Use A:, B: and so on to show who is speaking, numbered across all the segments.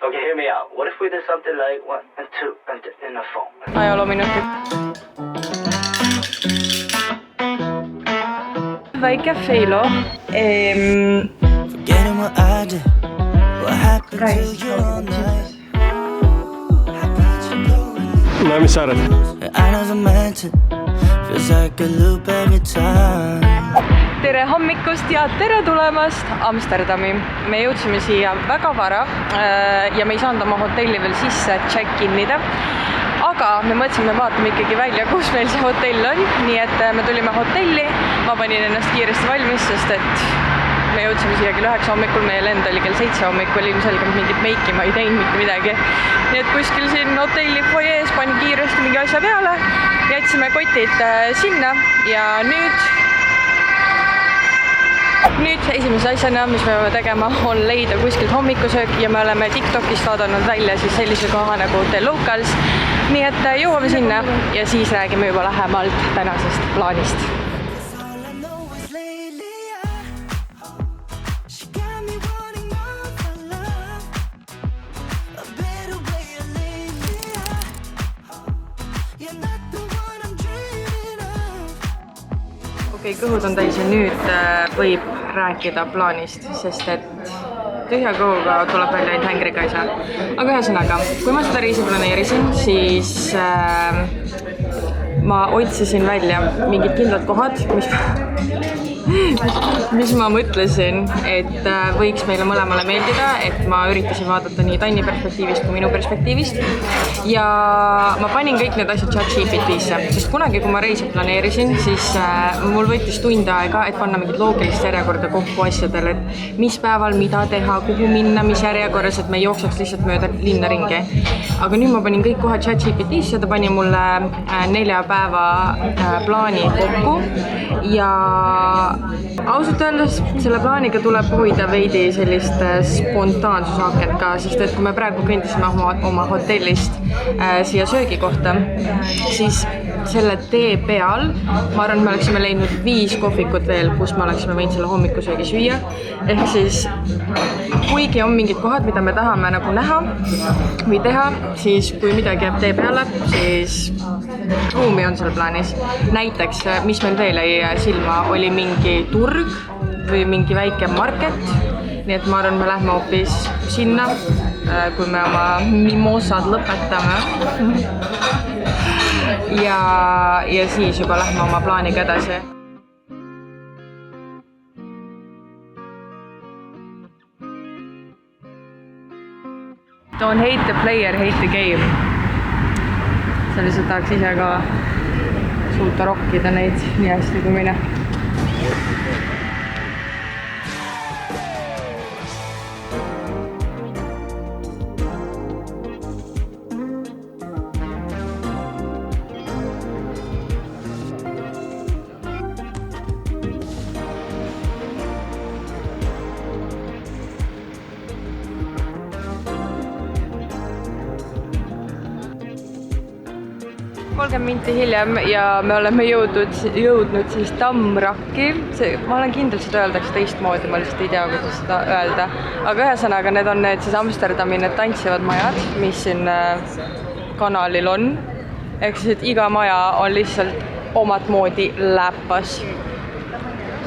A: Okay, hear me out. What if we did something like 1 and 2 and in the phone?
B: Ajaloominutid. Väike Feilo.
C: Forgetting what I did. What happened to you all night?
D: No mis sa arvad?
C: I never meant it. Feels like a loop every time.
B: Tere hommikust ja tere tulemast Amsterdami. Me jõudsime siia väga vara ja me ei saanud oma hotelli veel sisse check-in'ida. Aga me mõtlesime, vaatame ikkagi välja, kus meil see hotell on. Nii et me tulime hotelli, ma panin ennast kiiresti valmis, sest et me jõudsime siia kell 9 hommikul, meie lend oli kell 7 hommikul, ilmselgelt mingit meiki ma ei teinud mitte midagi. Nii et kuskil siin hotelli foyees pani kiiresti mingi asja peale, jätsime kotid sinna ja nüüd esimese asjana, mis me peame tegema, on leida kuskilt hommikusöök ja me oleme TikTokist vaadanud välja siis sellise koha nagu The Locals. Nii et jõuame sinna ja siis räägime juba lähemalt tänasest plaanist. Okei, kõhud on täis ja nüüd võib rääkida plaanist, sest et tühja kõhuga tuleb välja ainult hängriga ei saa. Aga ühesõnaga, kui ma seda reisi planeerisin, siis ma otsisin välja mingid kindlad kohad, mis ma mõtlesin, et võiks meile mõlemale meeldida, et ma üritasin vaadata nii Tanni perspektiivist kui minu perspektiivist. Ja ma panin kõik need asjad ChatGPT'sse, sest kunagi, kui ma reisi planeerisin, siis mul võttis tund aega, et panna mingid loogilist järjekorda kokku asjadele, et mis päeval, mida teha, kuhu minna, mis järjekorras, et me ei jooksaks lihtsalt mööda linna ringi. Aga nüüd ma panin kõik kohad ChatGPT'sse, ta pani mulle 4 päeva plaani kokku ja ausalt öeldes selle plaaniga tuleb hoida veidi sellist spontaansusakent ka, sest et kui me praegu kõndisime oma hotellist siia söögikohta, siis selle tee peal, ma arvan, me oleksime leidnud 5 kohvikut veel, kus me oleksime võinud selle hommikusöögi süüa. Ehk siis, kuigi on mingid kohad, mida me tahame nagu näha või teha, siis kui midagi jääb tee peale, siis ruumi on seal plaanis. Näiteks, mis meil veel jäi silma, oli mingi turg või mingi väike market. Nii et ma arvan, me lähme hoopis sinna, kui me oma mimosad lõpetame. Ja siis juba lähme oma plaaniga edasi. Don't hate the player, hate the game. Sa lihtsalt tahaks ise ka suuta rokkida neid nii hästi kui mine. Minti hiljem ja me oleme jõudnud siis Tammrakki. Ma olen kindel, seda öeldakse teistmoodi, ma lihtsalt ei tea, kuidas seda öelda. Aga ühesõnaga, need on need siis Amsterdami need tantsivad majad, mis siin kanalil on. Ehk siis, et iga maja on lihtsalt omat moodi läpas.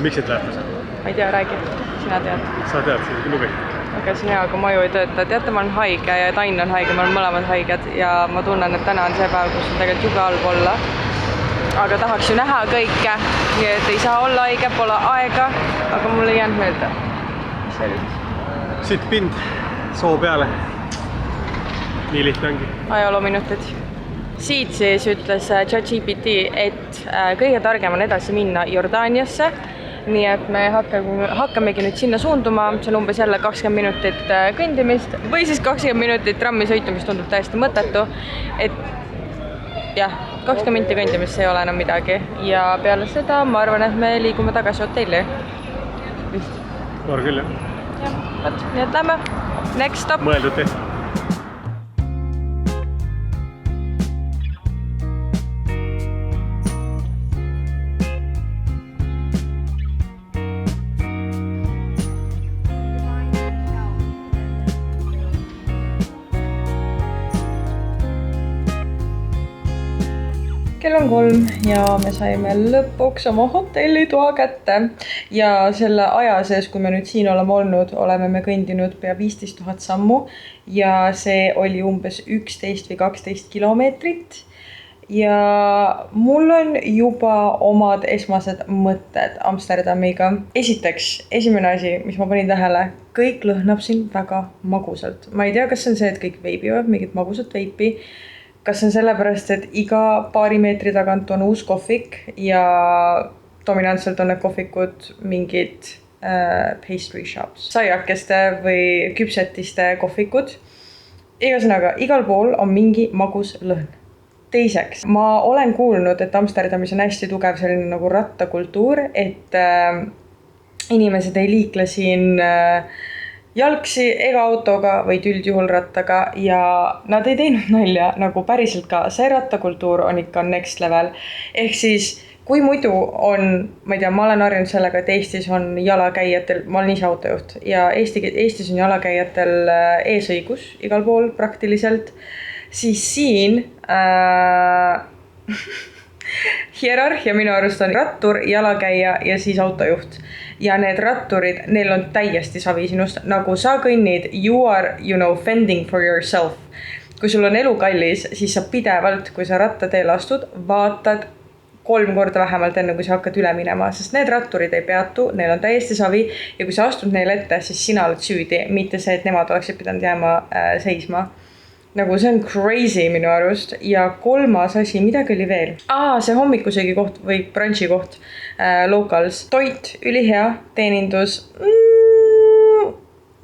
D: Miks et läpas?
B: Ma ei tea, räägi. Sina tead.
D: Sa tead, see on lubi.
B: Aga see on hea, kui maju ei tööta. Teate, ma olen haige ja Tann on haige, me oleme mõlemad haiged ja ma tunnen, et täna on see päev, kus on tegelikult jube halb olla. Aga tahaks ju näha kõike, nii et ei saa olla haige, pole aega, aga mul ei jäänud meelde. Mis oli?
D: Siit pind, soo peale. Nii lihtne ongi.
B: Ajaloominutid. Siit siis ütles ChatGPT, et kõige targem on edasi minna Jordaaniasse. Nii et me hakkamegi nüüd sinna suunduma, see on umbes jälle 20 minutit kõndimist või siis 20 minutit trammi sõitumist tundub täiesti mõttetu. Et jah, 20 minutit kõndimist ei ole enam midagi ja peale seda ma arvan, et me liigume tagasi hotelli. Vist.
D: Var küll, jah.
B: Jah, võt, nii et lähme. Next stop.
D: Mõeldud tehti.
B: kell on 3 ja me saime lõpuks oma hotellitoa kätte ja selle aja sees, kui me nüüd siin oleme olnud, oleme me kõndinud pea 15 000 sammu ja see oli umbes 11 või 12 kilomeetrit. Ja mul on juba omad esmased mõtted Amsterdamiga. Esiteks, esimene asi, mis ma panin tähele, kõik lõhnab siin väga magusalt. Ma ei tea, kas see on see, et kõik veibivad, mingit magusat veipi. Kas see on sellepärast, et iga paari meetri tagant on uus kohvik ja dominantselt on need kohvikud mingid pastry shops. Saiakeste või küpsetiste kohvikud. Igasõnaga, igal pool on mingi magus lõhn. Teiseks, ma olen kuulnud, et Amsterdamis on hästi tugev selline nagu rattakultuur, et inimesed ei liikle siin jalgsi ega autoga, vaid üldjuhul rattaga ja nad ei teinud nalja nagu päriselt ka. See rattakultuur on ikka next level. Ehk siis, kui muidu on, ma ei tea, ma olen harjunud sellega, et Eestis on jalakäijatel, ma olen ise autojuht ja Eestis on jalakäijatel eesõigus igal pool praktiliselt. Siis siin hierarhia minu arust on rattur, jalakäija ja siis autojuht. Ja need ratturid, neil on täiesti savi sinust. Nagu sa kõnnid, you are, fending for yourself. Kui sul on elu kallis, siis sa pidevalt, kui sa rattateel astud, vaatad 3 korda vähemalt enne, kui sa hakkad üle minema. Sest need ratturid ei peatu, neil on täiesti savi. Ja kui sa astud neile ette, siis sina oled süüdi. Mitte see, et nemad oleksid pidanud jääma seisma. Nagu see on crazy minu arust. Ja 3. asi, midagi oli veel. See hommikusöögi koht või brunchi koht locals. Toit, ülihea, teenindus.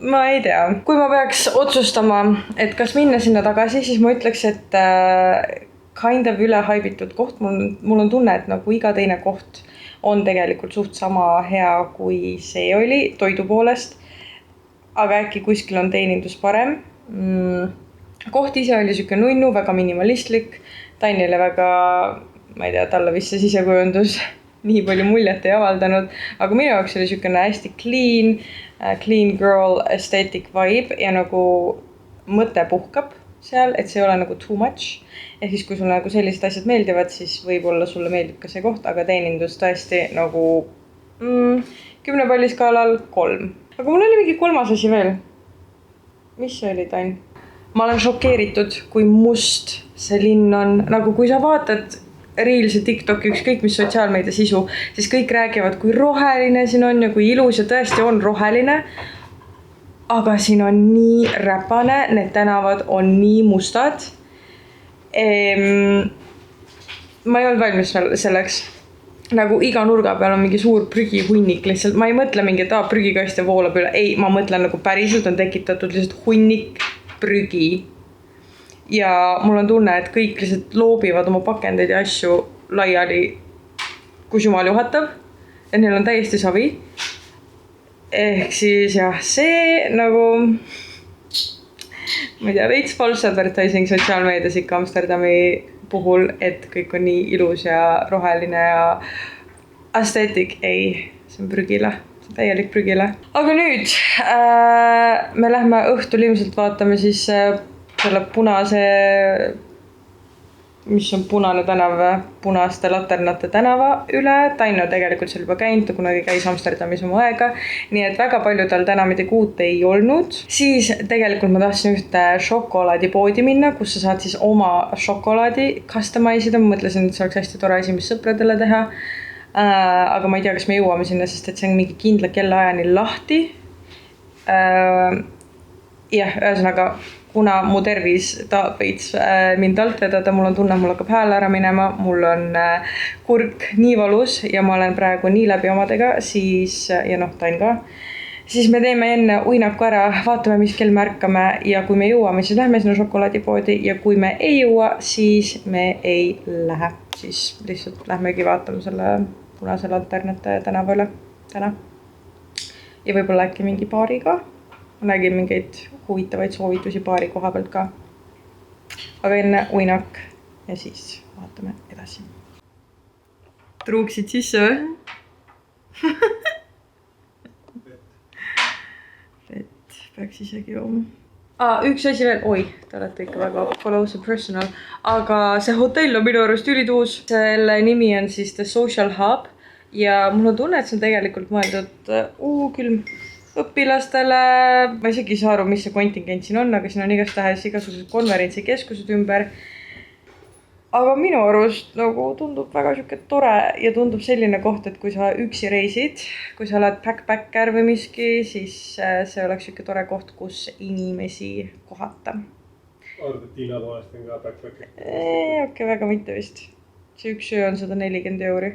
B: Ma ei tea. Kui ma peaks otsustama, et kas minna sinna tagasi, siis ma ütleks, et kind of üle haibitud koht. Mul on tunne, et nagu iga teine koht on tegelikult suht sama hea, kui see oli toidu poolest. Aga äkki kuskil on teenindus parem. Koht ise oli siuke nunnu, väga minimalistlik. Tainile väga, ma ei tea, talle vist see sisekujundus nii palju muljet ei avaldanud. Aga minu jaoks oli siukene hästi clean girl aesthetic vibe ja nagu mõte puhkab seal, et see ei ole nagu too much. Ehk siis kui sulle nagu sellised asjad meeldivad, siis võib-olla sulle meeldib ka see koht, aga teenindus tõesti nagu 10 palliskaalal 3. Aga mul oli mingi 3. asi veel. Mis see oli, Tain? Ma olen šokeeritud, kui must see linn on. Nagu kui sa vaatad Reels ja TikToki, ükskõik mis sotsiaalmeedia sisu, siis kõik räägivad, kui roheline siin on ja kui ilus ja tõesti on roheline. Aga siin on nii räpane, need tänavad on nii mustad. Ma ei olnud valmis selleks. Nagu iga nurga peal on mingi suur prügihunnik lihtsalt. Ma ei mõtle mingi, et prügikast ja voolab üle. Ei, ma mõtlen nagu päriselt on tekitatud lihtsalt hunnik prügi. Ja mul on tunne, et kõik lihtsalt loobivad oma pakendeid ja asju laiali, kus jumal juhatab. Et neil on täiesti savi. Ehk siis jah, see nagu, ma ei tea, veits false advertising sotsiaalmeedias ikka Amsterdami puhul, et kõik on nii ilus ja roheline ja aesthetic. Ei, see on prügile. Täielik prügile. Aga nüüd me lähme õhtul ilmselt vaatame siis selle punase, mis on punane tänav, punaste laternate tänava üle. Taino tegelikult seal juba käinud, ta kunagi käis Amsterdamis oma aega. Nii et väga palju tal täna midagi uut ei olnud. Siis tegelikult ma tahtsin ühte šokolaadipoodi minna, kus sa saad siis oma šokolaadi customise'ida. Ma mõtlesin, et see oleks hästi tore asi, mis sõpradele teha. Aga ma ei tea, kas me jõuame sinna, sest et see on mingi kindla kellaajani lahti. Jah, ühesõnaga, kuna mu tervis tahab veits mind alt vedada, mul on tunne, mul hakkab hääl ära minema, mul on kurk nii valus ja ma olen praegu nii läbi omadega, siis, ja Tain ka, siis me teeme enne uinaku ära, vaatame, mis kell me ärkame ja kui me jõuame, siis lähme sinna šokolaadipoodi ja kui me ei jõua, siis me ei lähe. Siis lihtsalt lähmegi vaatame selle punase lanternate tänava üle täna. Ja võib-olla äkki mingi baari ka. Ma nägin mingeid huvitavaid soovitusi baari koha pealt ka. Aga enne uinak ja siis vaatame edasi. Truuksid sisse või? Vett peaks isegi jooma. Üks asi veel, oi, te olete ikka väga close and personal, aga see hotell on minu arust ülituus. Selle nimi on siis The Social Hub ja mul on tunne, et see on tegelikult mõeldud külm õpilastele. Ma isegi ei saa aru, mis see kontingent siin on, aga siin on igastahes igasugused konverentsikeskused ümber. Aga minu arust nagu tundub väga siuke tore ja tundub selline koht, et kui sa üksi reisid, kui sa oled backpacker või miski, siis see oleks siuke tore koht, kus inimesi kohata.
D: Arvad, et Tiina poolest on ka backpacker?
B: Okei, väga mitte vist. See üks öö on 140 €.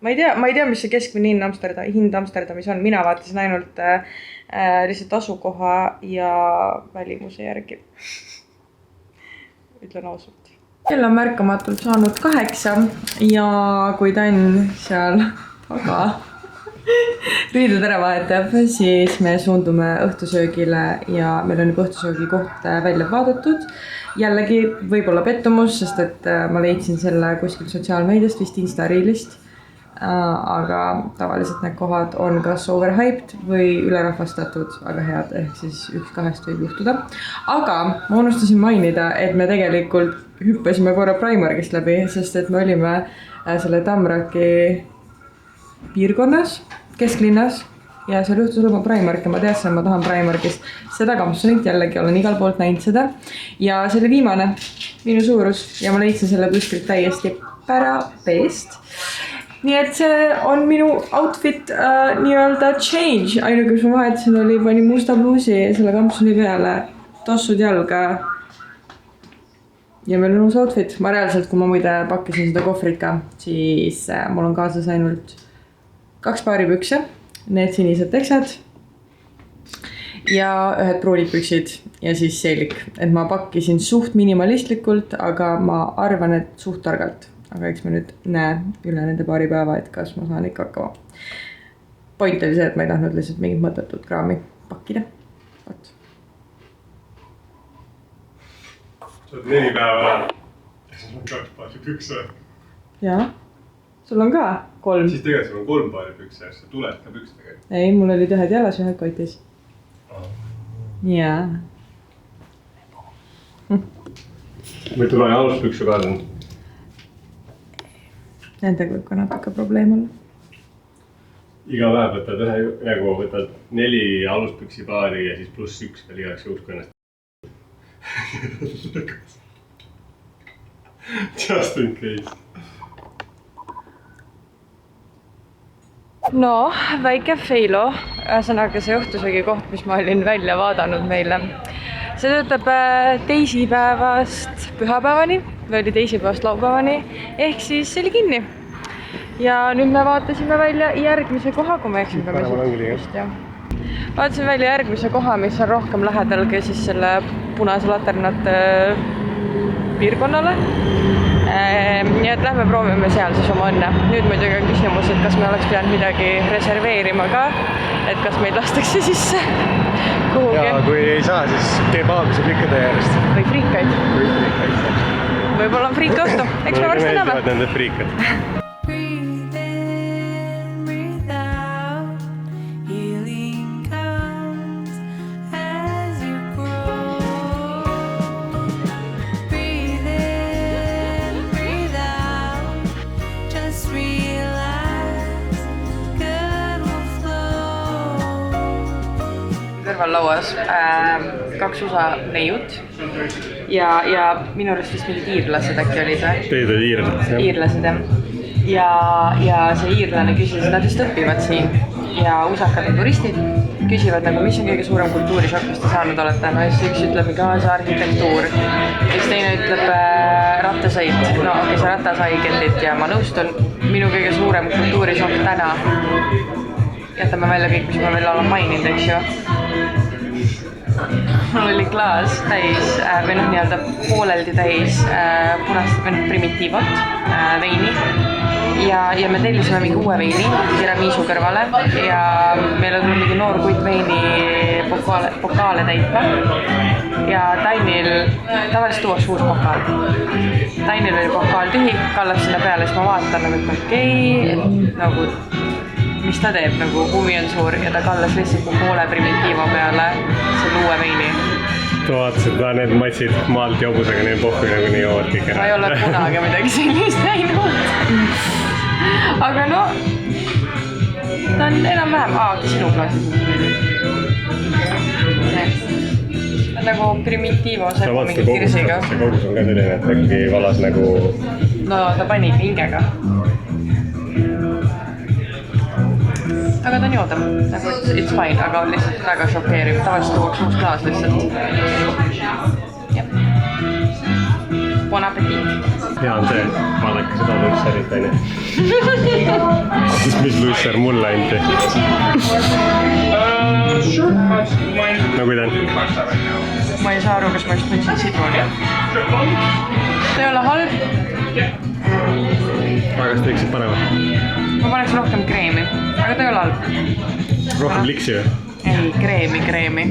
B: Ma ei tea, mis see keskmine hind Amsterdamis on. Mina vaatasin ainult lihtsalt asukoha ja välimuse järgi. Ütlen ausalt. Kell on märkamatult saanud 8 ja kui Tann seal taga riided ära vahetab, siis me suundume õhtusöögile ja meil on juba õhtusöögi koht välja vaadatud. Jällegi võib-olla pettumus, sest et ma leidsin selle kuskil sotsiaalmeediast, vist Insta-reelist. Aga tavaliselt need kohad on kas overhyped või ülerahvastatud, aga head, ehk siis 1-2 võib juhtuda. Aga ma unustasin mainida, et me tegelikult hüppasime korra Primarkist läbi, sest et me olime selle Tamraki piirkonnas, kesklinnas ja seal juhtus olema Primark ja ma teadsin, et ma tahan Primarkist seda kampsunit, jällegi olen igal poolt näinud seda ja see oli viimane minu suurus ja ma leidsin selle kuskilt täiesti pärapeest. Nii et see on minu outfit nii-öelda change. Ainuke, mis ma vahetasin, oli pani musta bluusi selle kampsuni peale, tossud jalga ja meil on uus outfit. Ma reaalselt, kui ma muide pakkisin seda kohvrit ka, siis mul on kaasas ainult 2 paari pükse, need sinised teksad ja 1 pruunid püksid ja siis seelik. Et ma pakkisin suht minimalistlikult, aga ma arvan, et suht targalt. Aga eks me nüüd näe üle nende paari päeva, et kas ma saan ikka hakkama. Point oli see, et ma ei tahtnud lihtsalt mingit mõttetut kraami pakkida. Võt.
D: Sa oled 4 päeva ära. Ja sul on 2 paari pükse.
B: Jaa. Sul on ka 3.
D: Siis tegelikult sul on 3 paari pükse ja sa tuled ka pükstega.
B: Ei, mul olid 1 jalas ja 1 kotis. Jaa.
D: Ma ei tule aluspükse kaasa.
B: Nendega võib ka natuke probleem olla.
D: Iga päev võtad 4 aluspüksi paari ja siis pluss 1 veel igaks juhuks ennast. Just in case.
B: No, väike feilo. Ühesõnaga see õhtusöögi koht, mis ma olin välja vaadanud meile. See töötab teisipäevast pühapäevani või oli teisipäevast laupäevani, ehk siis see oli kinni. Ja nüüd me vaatasime välja järgmise koha, kui ma eksin vist. Vaatasime välja järgmise koha, mis on rohkem lähedalgi siis selle punase laternate piirkonnale. Nii et lähme proovime seal siis oma õnne. Nüüd muidugi on küsimus, et kas me oleks pidanud midagi reserveerima ka, et kas meid lastakse sisse kuhugi.
D: Ja kui ei saa, siis kebaabis ja frikkade järjest.
B: Või frikkaid. Võib-olla on frikk õhtu. Eks me varsti näeme.
D: Meeldivad nende frikkad.
B: Lauas 2 USA neiud ja minu arust vist mingid iirlased äkki olid või?
D: Teid olid iirlased, jah.
B: Iirlased, jah. Ja see iirlane küsis, nad vist õpivad siin ja usakad ja turistid küsivad, nagu, mis on kõige suurem kultuurishokk, mis te saanud olete. No siis üks ütleb, see arhitektuur. Üks teine ütleb rattasõit. No okei, see rattasaigendit ja ma nõustun. Minu kõige suurem kultuurishokk täna. Jätame välja kõik, mis ma veel olen maininud, eks ju. Mul oli klaas täis, või nii-öelda pooleldi täis punast või primitiivot veini ja me tellisime mingi uue veini tiramisu kõrvale ja meil on mingi noor kutt veini pokaale täitma ja Tainil tavaliselt tuuakse uus pokaal. Tainil oli pokaal tühi, kallab sinna peale, siis ma vaatan nagu, et okei, nagu mis ta teeb, nagu huvi on suur ja ta kallas lihtsalt poole primitiiva peale selle uue veini.
D: Ma vaatasin, et need matsid maalt ja hobusega neil pohvi nagu nii joovad kõik ära.
B: Ma ei ole kunagi midagi sellist näinud. Aga no, ta on enam-vähem, sinu klaasis. Ta on nagu primitiivo sekku mingi kirsiga.
D: See kogus on ka selline, et äkki valas nagu...
B: No ta pani hingega. Aga ta on joodav, nagu it's fine, aga on lihtsalt väga šokeeriv. Tavaliselt tuuaks uus klaas lihtsalt. Jep. Bon appetit.
D: Hea on see, vaadake seda Luisserit aine. Mis Luisser mulle anti? No kui ta on?
B: Ma ei saa aru, kas ma just võtsin sidruni. See ei ole halb.
D: Aga kas te võiksid panema?
B: Ma paneks rohkem kreemi, aga ta ei ole halb.
D: Rohkem liksi või?
B: Ei, kreemi.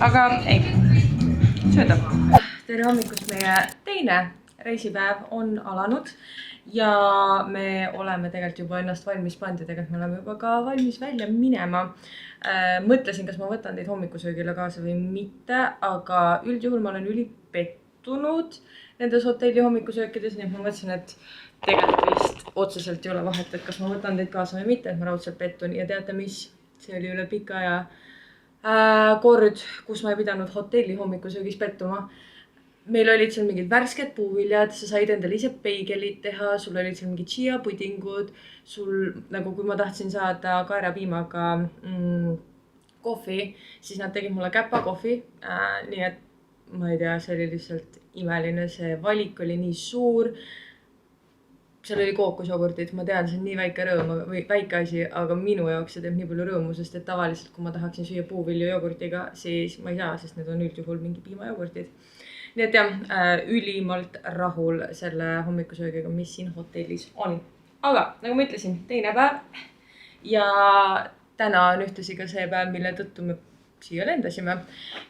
B: Aga ei, sööda. Tere hommikust, meie teine reisipäev on alanud ja me oleme tegelikult juba ennast valmis pannud ja tegelikult me oleme juba ka valmis välja minema. Mõtlesin, kas ma võtan teid hommikusöögile kaasa või mitte, aga üldjuhul ma olen ülipettunud nendes hotelli hommikusöökides, nii et ma mõtlesin, et tegelikult vist otseselt ei ole vahet, et kas ma võtan teid kaasa või mitte, et ma raudselt pettun ja teate mis, see oli üle pika aja kord, kus ma ei pidanud hotelli hommikusöögis pettuma. Meil olid seal mingid värsked puuviljad, sa said endale ise peigelid teha, sul olid seal mingid chia pudingud, sul nagu kui ma tahtsin saada kaerapiimaga kohvi, siis nad tegid mulle käpa kohvi, nii et ma ei tea, see oli lihtsalt imeline, see valik oli nii suur. Seal oli kookosjogurtid, ma tean, see on nii väike rõõm või väike asi, aga minu jaoks see teeb nii palju rõõmu, sest et tavaliselt, kui ma tahaksin süüa puuvilju jogurtiga, siis ma ei saa, sest need on üldjuhul mingi piimajogurtid. Nii et jah, ülimalt rahul selle hommikusöögiga, mis siin hotellis on. Aga nagu ma ütlesin, teine päev ja täna on ühtlasi ka see päev, mille tõttu me siia lendasime.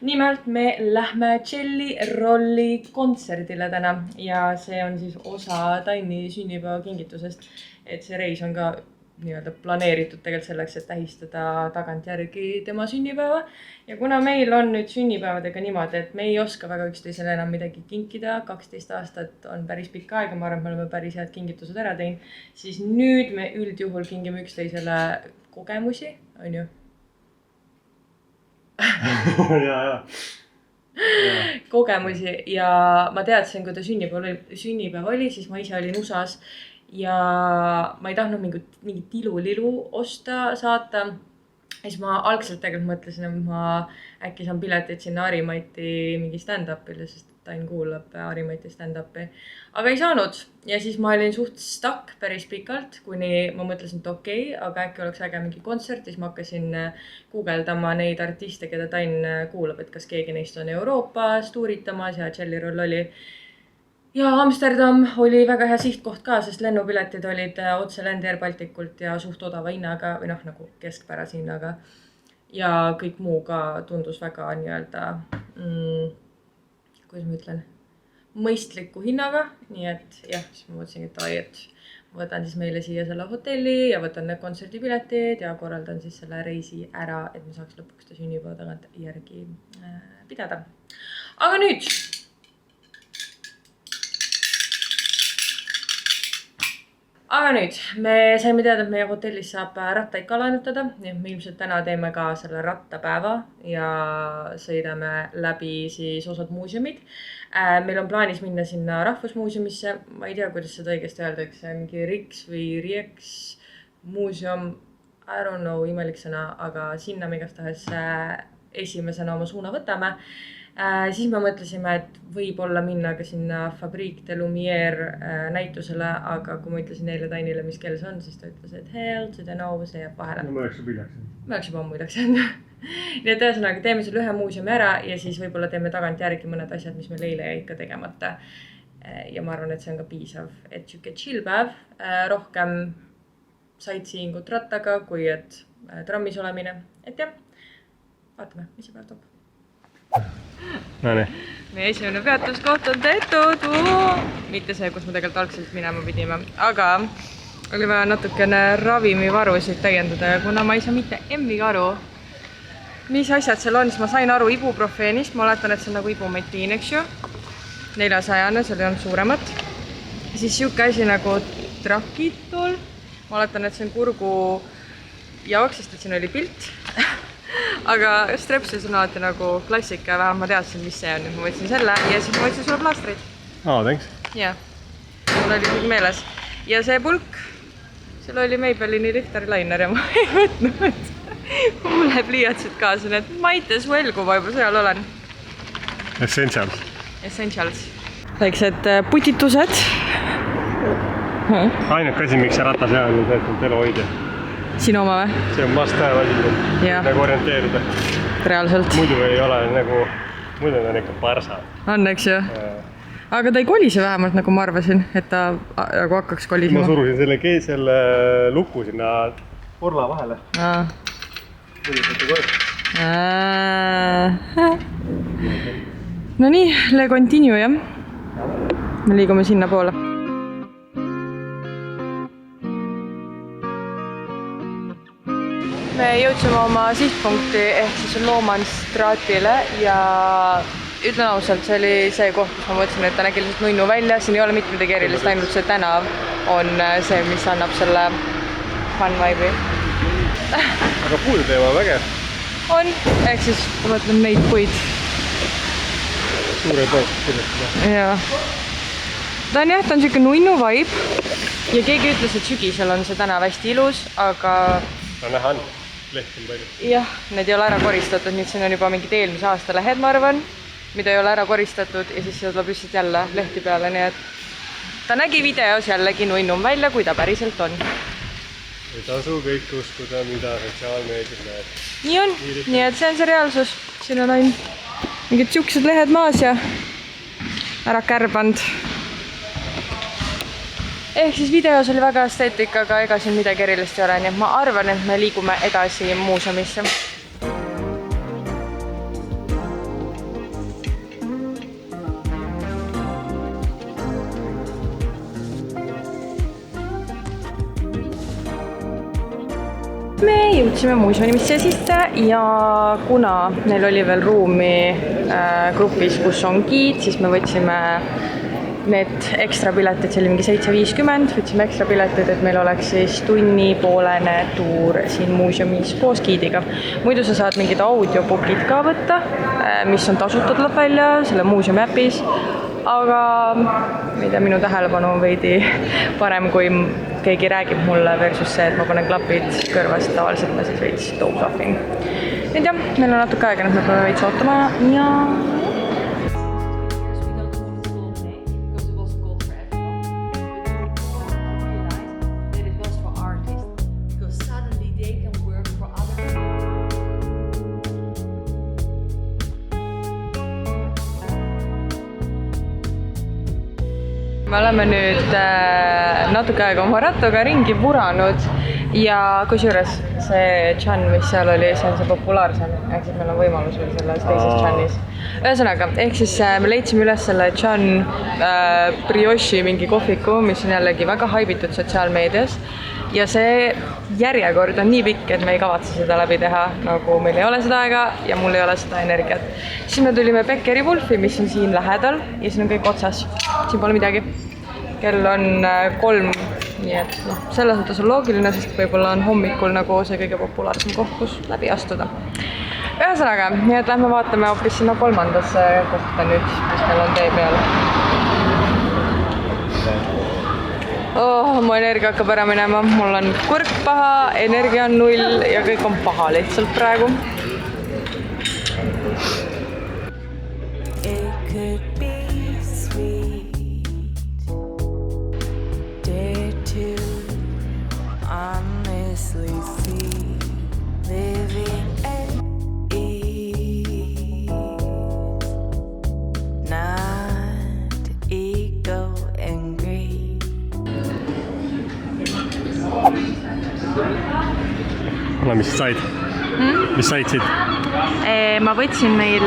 B: Nimelt me lähme Jelly Rolli kontserdile täna ja see on siis osa Taini sünnipäeva kingitusest, et see reis on ka nii-öelda planeeritud tegelikult selleks, et tähistada tagantjärgi tema sünnipäeva. Ja kuna meil on nüüd sünnipäevadega niimoodi, et me ei oska väga üksteisele enam midagi kinkida, 12 aastat on päris pikk aeg ja ma arvan, et me oleme päris head kingitused ära teinud, siis nüüd me üldjuhul kingime üksteisele kogemusi, on ju? Kogemusi ja ma teadsin, kui ta sünnipäev oli, siis ma ise olin USAs ja ma ei tahtnud mingit tilulilu osta, saata. Siis ma algselt tegelikult mõtlesin, et ma äkki saan piletit sinna Harimati mingi stand-upile, sest Tain kuulab Harimati stand-upi. Aga ei saanud ja siis ma olin suht stuck päris pikalt, kuni ma mõtlesin, et okei, aga äkki oleks äge mingi kontsert. Siis ma hakkasin guugeldama neid artiste, keda Tain kuulab, et kas keegi neist on Euroopas tuuritamas ja Jelly Roll oli. Ja Amsterdam oli väga hea sihtkoht ka, sest lennupiletid olid otse lend Air Balticult ja suht odava hinnaga või noh, nagu keskpärase hinnaga. Ja kõik muu ka tundus väga nii-öelda, kuidas ma ütlen, mõistliku hinnaga. Nii et jah, siis ma mõtlesin, et ma võtan siis meile siia selle hotelli ja võtan need kontserdipiletid ja korraldan siis selle reisi ära, et me saaks lõpuks ta sünnipäeva tagant järgi pidada. Aga nüüd! Aga nüüd, me saime teada, et meie hotellis saab rattaid ka laenutada. Nii et me ilmselt täna teeme ka selle rattapäeva ja sõidame läbi siis osad muuseumid. Meil on plaanis minna sinna Rahvusmuuseumisse. Ma ei tea, kuidas seda õigesti öeldakse. Mingi Riks või Rieks muuseum. I don't know, imelik sõna, aga sinna me igastahes esimesena oma suuna võtame. Siis me mõtlesime, et võib-olla minna ka sinna Fabrique de Lumière näitusele, aga kui ma ütlesin neile Tainile, mis kell see on, siis ta ütles, et hell to the no, see jääb vahele.
D: Ma oleks juba üleks.
B: Ma oleks juba ammu üleks. Nii et ühesõnaga teeme selle ühe muuseumi ära ja siis võib-olla teeme tagantjärgi mõned asjad, mis meil eile jäi ikka tegemata. Ja ma arvan, et see on ka piisav, et siuke chill päev, rohkem sightseeingut rattaga, kui et trammis olemine. Et jah, vaatame, mis see päev toob.
D: No nii.
B: Meie esimene peatuskoht on tehtud. Mitte see, kus me tegelikult algselt minema pidime, aga oli vaja natukene ravimivarusid täiendada ja kuna ma ei saa mitte emmiga aru, mis asjad seal on, siis ma sain aru ibuprofeenist, ma oletan, et see on nagu ibumetiin, eks ju. 400-ne, seal ei olnud suuremat. Siis siuke asi nagu trakitol. Ma oletan, et see on kurgu jaoks, sest et siin oli pilt. Aga strepsis on alati nagu klassika ja vähem ma teadsin, mis see on. Ma võtsin selle ja siis ma võtsin sulle plaastreid.
D: Thanks.
B: Jah, mul oli kõik meeles. Ja see pulk, seal oli Maybellini Richter Liner ja ma ei võtnud. Mul läheb liiatsid kaasa, nii et might as well, kui ma juba seal olen. Essentials. Väiksed putitused.
D: Ainuke asi, miks see ratas hea on see, et on telohoidja.
B: Sinu oma või?
D: See on must have asi, nagu orienteerida.
B: Reaalselt.
D: Muidu ei ole nagu, muidu on ikka parsa.
B: On, eks ju? Aga ta ei kolise vähemalt, nagu ma arvasin, et ta nagu hakkaks kolisema.
D: Ma surusin selle luku sinna orla vahele.
B: No nii, le continue, jah. Me liigume sinna poole. Me jõudsime oma sihtpunkti ehk siis Loomanstraatile ja ütlen ausalt, see oli see koht, kus ma mõtlesin, et ta nägi lihtsalt nunnu välja. Siin ei ole mitte midagi erilist, ainult see tänav on see, mis annab selle fun vibe'i.
D: Aga puudeteema vägev.
B: On, ehk siis ma mõtlen neid puid.
D: Suure tõest sellest.
B: Jaa. Ta on jah, ta on siuke nunnu vibe ja keegi ütles, et sügisel on see tänav hästi ilus, aga...
D: Ta näha on. Leht on palju.
B: Jah, need ei ole ära koristatud, nüüd siin on juba mingid eelmise aasta lehed, ma arvan, mida ei ole ära koristatud ja siis seda tuleb lihtsalt jälle lehti peale, nii et ta nägi videos jällegi nunnum välja, kui ta päriselt on.
D: Ei tasu kõik uskuda, mida sotsiaalmeedias näed.
B: Nii on, nii et see on see reaalsus. Siin on ainult mingid siuksed lehed maas ja ära kärband. Ehk siis videos oli väga esteetika, aga ega siin midagi erilist ei ole, nii et ma arvan, et me liigume edasi muuseumisse. Me jõudsime muuseumisse sisse ja kuna neil oli veel ruumi grupis, kus on giid, siis me võtsime need ekstra piletid, see oli mingi 7.50, võtsime ekstra piletid, et meil oleks siis tunnipoolene tuur siin muuseumis koos giidiga. Muidu sa saad mingid audiobookid ka võtta, mis on tasuta tuleb välja selle muuseumi äpis, aga minu tähelepanu on veidi parem, kui keegi räägib mulle versus see, et ma panen klapid kõrvast, tavaliselt ma siis veits dope-shopping. Nüüd jah, meil on natuke aega, nüüd me peame veits ootama ja... Me oleme nüüd natuke aega oma rattaga ringi puranud ja kusjuures see Chan, mis seal oli, see on see populaarsem, ehk siis meil on võimalus veel selles teises Chanis. Ühesõnaga, ehk siis me leidsime üles selle Chan brioche'i mingi kohviku, mis on jällegi väga haibitud sotsiaalmeedias ja see järjekord on nii pikk, et me ei kavatse seda läbi teha, nagu meil ei ole seda aega ja mul ei ole seda energiat. Siis me tulime Beckeri Wolfi, mis on siin lähedal ja siin on kõik otsas. Siin pole midagi. Kell on 3, nii et selles mõttes on loogiline, sest võib-olla on hommikul nagu see kõige populaarsem koht, kus läbi astuda. Ühesõnaga, nii et lähme vaatame hoopis sinna 3. kohta nüüd, mis meil on tee peal. Mu energia hakkab ära minema, mul on kurk paha, energia on 0 ja kõik on paha lihtsalt praegu.
D: No, mis said? Mis said siit?
B: Ma võtsin meil,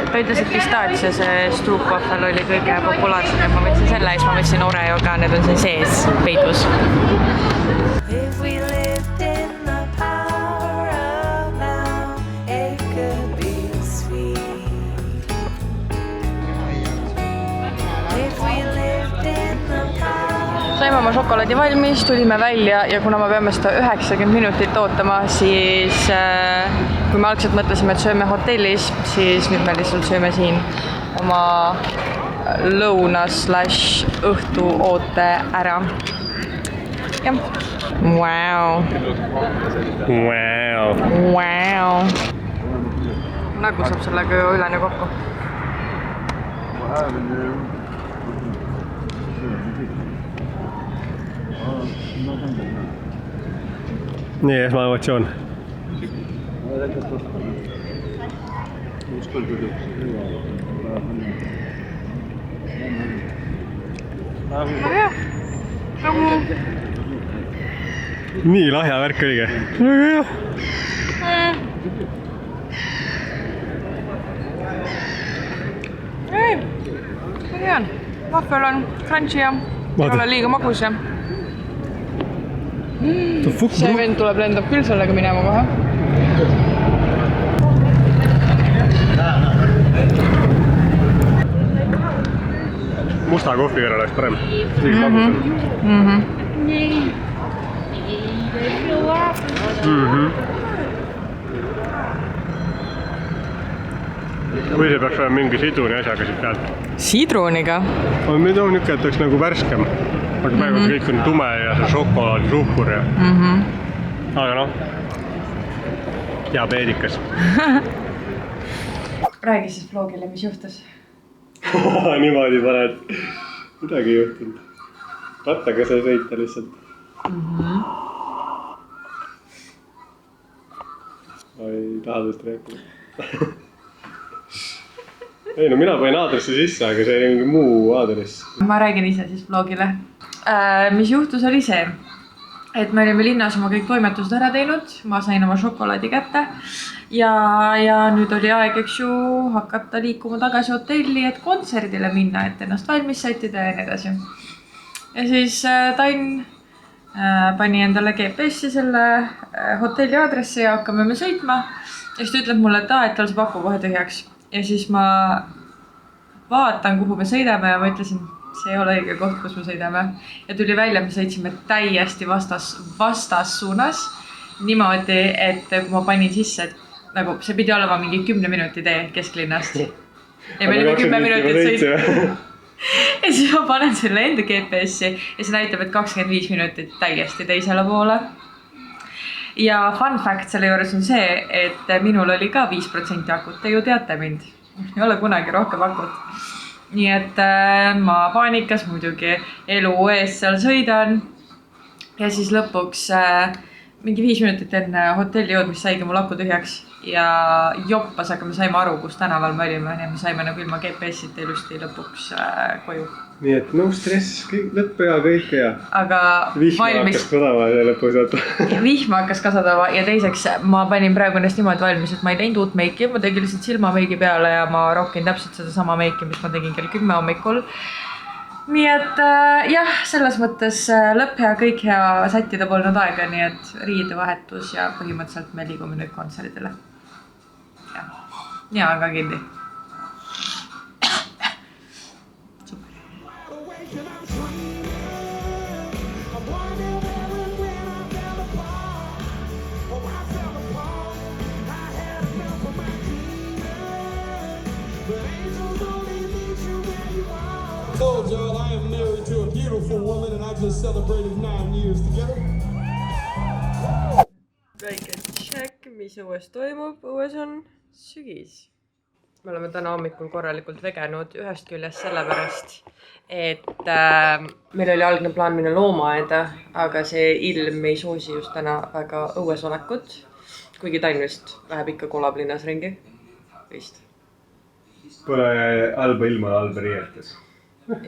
B: ta ütles, et pistaatsio see Stroopwafel oli kõige populaarsem ja ma võtsin selle ja siis ma võtsin Oreoga, need on siin sees peidus. saime oma šokolaadi valmis, tulime välja ja kuna me peame seda 90 minutit ootama, siis kui me algselt mõtlesime, et sööme hotellis, siis nüüd me lihtsalt sööme siin oma lõuna/õhtu oote ära. Jah. Wow. Nägu saab sellega ju üleni kokku.
D: Nii, esmaemotsioon. Nii lahja värk oligi.
B: Ei, ma tean. Vahvel on crunchy ja ei ole liiga magus ja see vend tuleb lendab küll sellega minema kohe.
D: Musta kohvi kõrval oleks parem. Või see peaks olema mingi sidruni asjaga siit pealt.
B: Sidruniga?
D: On nüüd on niisugune, et oleks nagu värskem. Aga praegu kõik on tume ja see šokolaadi suhkur ja... Aga noh, diabeedikas.
B: Räägi siis vlogile, mis juhtus?
D: Niimoodi paned. Midagi ei juhtunud. Rattaga sai sõita lihtsalt. Ma ei taha tõesti rääkida. Ei no mina panin aadressi sisse, aga see oli mingi muu aadress.
B: Ma räägin ise siis vlogile. Mis juhtus oli see, et me olime linnas oma kõik toimetused ära teinud, ma sain oma šokolaadi kätte ja nüüd oli aeg, eks ju, hakata liikuma tagasi hotelli, et kontserdile minna, et ennast valmis sättida ja nii edasi. Ja siis Tainn pani endale GPS-i selle hotelli aadressi ja hakkame me sõitma. Ja siis ta ütleb mulle, et tal saab aku kohe tühjaks. Ja siis ma vaatan, kuhu me sõidame ja ma ütlesin, see ei ole õige koht, kus me sõidame. Ja tuli välja, me sõitsime täiesti vastassuunas. Niimoodi, et kui ma panin sisse, et nagu see pidi olema mingi 10 minuti tee kesklinnast. Ja me olime 10 minutit sõitsime. Ja siis ma panen selle enda GPS-i ja see näitab, et 25 minutit täiesti teisele poole. Ja fun fact selle juures on see, et minul oli ka 5% akut, te ju teate mind. Ei ole kunagi rohkem akut. Nii et ma paanikas muidugi elu ees seal sõidan. Ja siis lõpuks mingi 5 minutit enne hotelli jõudmist saigi mul aku tühjaks. Ja joppas, aga me saime aru, kus tänaval me olime. Ja me saime nagu ilma GPS-ita ilusti lõpuks koju.
D: Nii et no stress, lõpp hea, kõik hea.
B: Aga
D: vihma hakkas kasvama ja lõpus võtta.
B: Vihma hakkas kasvama ja teiseks ma panin praegu ennast niimoodi valmis, et ma ei teinud uut meiki. Ma tegin lihtsalt silmameigi peale ja ma rokkin täpselt seda sama meiki, mis ma tegin kell 10 hommikul. Nii et jah, selles mõttes lõpp hea, kõik hea, sättida polnud aega, nii et riidevahetus ja põhimõtteliselt me liigume nüüd kontserdile. Ja on ka kinni.
E: told y'all I am married to a beautiful woman and I just celebrated 9 years together.
B: Väike check, mis õues toimub. Õues on sügis. Me oleme täna hommikul korralikult vegenud ühest küljest sellepärast, et meil oli algne plaan minna loomaaeda, aga see ilm ei soosi just täna väga õues olekut, kuigi Tainn vist läheb ikka kolab linnas ringi. Vist.
D: Pole halba ilma halba riietes.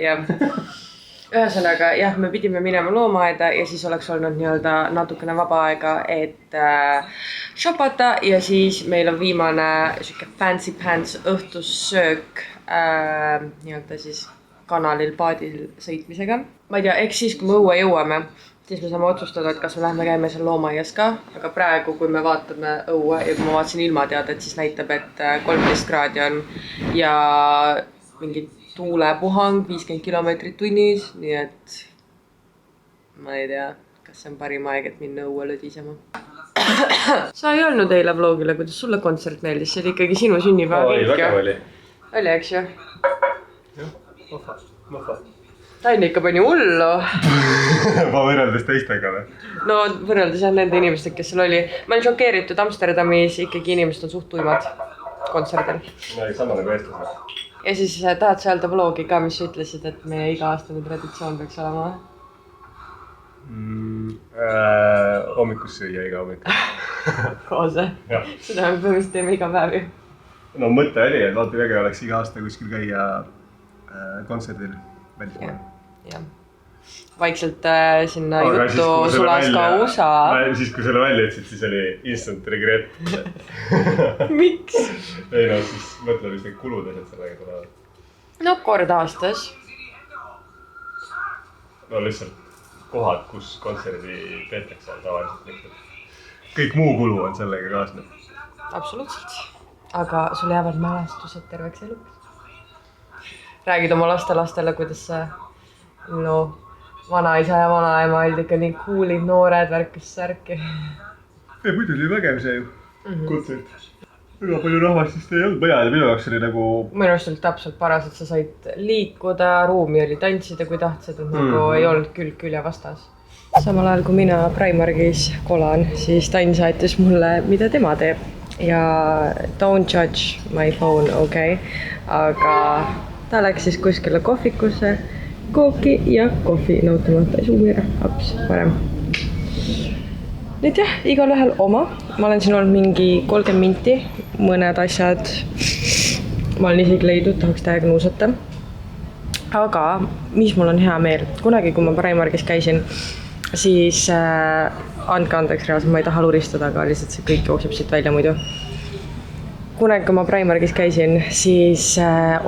B: Jah. Ühesõnaga, jah, me pidime minema loomaaeda ja siis oleks olnud nii-öelda natukene vaba aega, et shopata ja siis meil on viimane fancy pants õhtussöök nii-öelda siis kanalil paadil sõitmisega. Ma ei tea, eks siis kui me õue jõuame, siis me saame otsustada, et kas me lähme käime seal loomaaias ka, aga praegu, kui me vaatame õue ja kui ma vaatasin ilmateadet, siis näitab, et 13 kraadi on ja mingi tuulepuhang 50 kilomeetrit tunnis, nii et ma ei tea, kas see on parim aeg, et minna õue lõdisema. Sa ei olnud eile vlogile, kuidas sulle kontsert meeldis, see oli ikkagi sinu sünnipäeva
D: Oi, väga oli.
B: Oli, eks ju?
D: Jah, mafa.
B: Tainn ikka pani hullu.
D: Ma võrreldes teistega või?
B: No võrreldes jah nende inimestega, kes seal oli. Ma olen šokeeritud Amsterdamis, ikkagi inimesed on suht tuimad kontserdil.
D: No ei, sama nagu eestlased.
B: Ja siis tahad sa öelda vlogi ka, mis sa ütlesid, et meie iga-aastane traditsioon peaks olema?
D: Hommikus süüa iga hommik.
B: Koose. Seda me põhimõtteliselt teeme iga päev ju.
D: No mõte oli, et vaata väga oleks iga aasta kuskil käia kontserdil välismaal.
B: Jah. Vaikselt sinna juttu sulas ka USA.
D: Siis kui selle välja ütlesid, siis oli instant regret.
B: Miks?
D: Ei no siis mõtle, mis need kulud asjad sellega tulevad.
B: No kord aastas.
D: No lihtsalt kohad, kus kontserdi peetakse tavaliselt mitte. Kõik muu kulu on sellega kaasneb.
B: Absoluutselt. Aga sul jäävad mälestused terveks eluks. Räägid oma lastelastele, kuidas no vanaisa ja vanaema olid ikka nii coolid, noored, värkis särki.
D: Ei, muidu oli vägev see ju. Kontsert. Väga palju rahvast vist ei olnud. Minu jaoks oli nagu...
B: Minu arust oli täpselt paras, et sa said liikuda, ruumi oli tantsida, kui tahtsid, et nagu ei olnud külje vastas. Samal ajal, kui mina Primarkis kolan, siis Tainn saatis mulle, mida tema teeb. Ja don't judge my phone, okei? Aga ta läks siis kuskile kohvikusse, kooki ja kohvi nautimata suumira, aps, parem. Nüüd jah, igal ühel oma. Ma olen siin olnud mingi 30 minti, mõned asjad ma olen isegi leidnud, tahaks täiega nuusata. Aga mis mul on hea meel, kunagi kui ma Primarkis käisin, siis andke andeks reaalselt, ma ei taha luristada, aga lihtsalt see kõik jookseb siit välja muidu. Kunagi kui ma Primarkis käisin, siis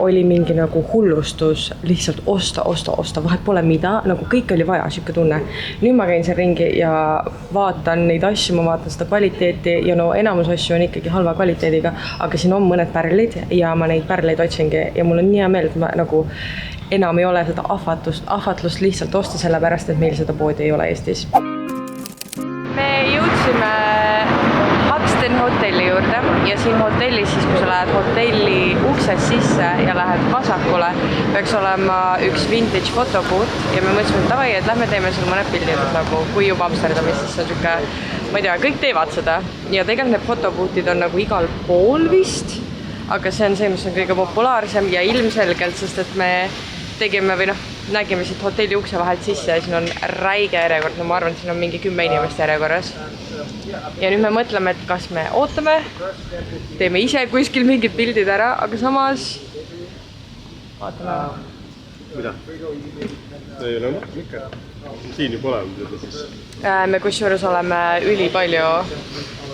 B: oli mingi nagu hullustus lihtsalt osta, vahet pole mida, nagu kõik oli vaja, siuke tunne. Nüüd ma käin seal ringi ja vaatan neid asju, ma vaatan seda kvaliteeti ja no enamus asju on ikkagi halva kvaliteediga, aga siin on mõned pärlid ja ma neid pärleid otsingi ja mul on nii hea meel, et ma nagu enam ei ole seda ahvatlust lihtsalt osta sellepärast, et meil seda poodi ei ole Eestis. Me jõudsime Haxton hotelli juurde ja siin hotellis siis, kui sa lähed hotelli uksest sisse ja lähed vasakule, peaks olema üks vintage fotoboot ja me mõtlesime, et davai, et lähme teeme seal mõned pildid nagu, kui juba Amsterdamis, siis on siuke, ma ei tea, kõik teevad seda ja tegelikult need fotobootid on nagu igal pool vist, aga see on see, mis on kõige populaarsem ja ilmselgelt, sest et me tegime või noh, nägime siit hotelli ukse vahelt sisse ja siin on räige järjekord, no ma arvan, et siin on mingi 10 inimest järjekorras. Ja nüüd me mõtleme, et kas me ootame, teeme ise kuskil mingid pildid ära, aga samas vaatame.
D: Mida? Ei ole mõttes ikka. Siin ju pole mida siis.
B: Me kusjuures oleme ülipalju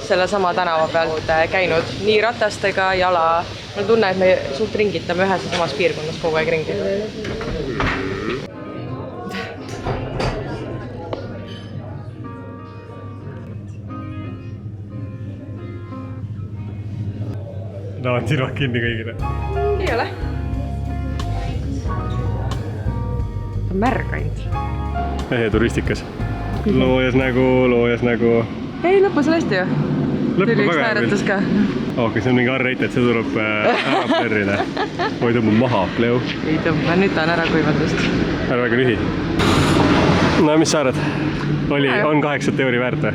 B: selle sama tänava pealt käinud, nii ratastega, jala. Mul tunne, et me suht ringitame ühes ja samas piirkonnas kogu aeg ringi.
D: No on silmad kinni kõigile.
B: Ei ole. Ta on märg ainult.
D: Mehe turistikas. Loojas nägu.
B: Ei, lõppus hästi ju.
D: Lõppus
B: Tuli üks
D: väga
B: naeratus ka.
D: Okei, see on mingi arreite, et see tuleb ära plärrida. Või tõmbab maha, pleu.
B: Ei tõmba, nüüd ta on ära kuivandust.
D: Ära väga lühi. No mis sa arvad? On 8 euri väärt või?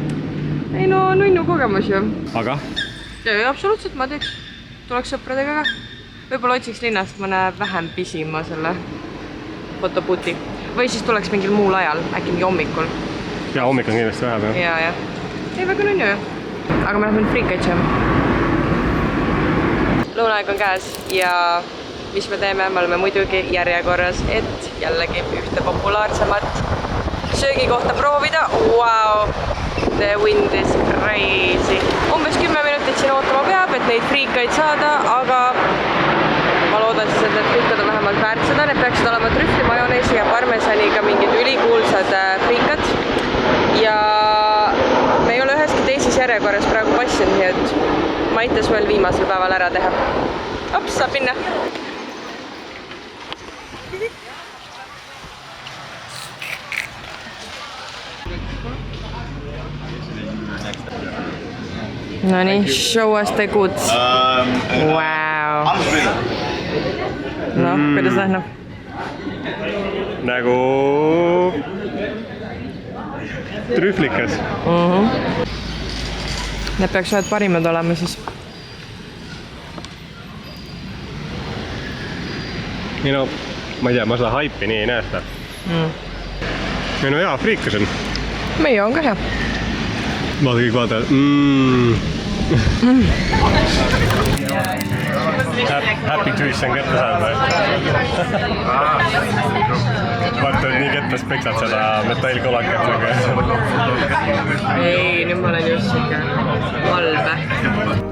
B: Ei no, nunnu kogemus ju.
D: Aga?
B: Ja, absoluutselt ma teeks. Tuleks sõpradega ka. Võib-olla otsiks linnast mõne vähem pisima selle fotoputi. Või siis tuleks mingil muul ajal, äkki mingi hommikul.
D: Ja hommik on kindlasti vähem, jah?
B: Ja. Ei, väga nunnu ju. Aga me lähme nüüd friikaitse. Lõunaeg on käes ja mis me teeme? Me oleme muidugi järjekorras, et jällegi ühte populaarsemat söögikohta proovida. Wow! The wind is crazy. Umbes 10 minutit siin ootama peab, et neid friikaid saada, aga ma loodan siis, et need friikad on vähemalt väärt seda. Need peaksid olema trühvli, majoneesi ja parmesaniga mingid ülikuulsad friikad. Ja me ei ole üheski teises järjekorras praegu passinud, nii et ma aitas veel viimasel päeval ära teha. Ops, saab minna. No nii, show us the goods. Wow. Noh, kuidas lähneb?
D: Nagu trühvlikas.
B: Need peaks ühed parimad olema siis.
D: Ei no, ma ei tea, ma seda haipi nii ei näe seda. Ei no hea, friikas on.
B: Meie on ka hea.
D: Vaata kõik vaatavad. Happy Juice on kätte saanud või? Vaata, et nii kättes peksad seda metallkolakat.
B: Ei, nüüd ma olen just siuke valve.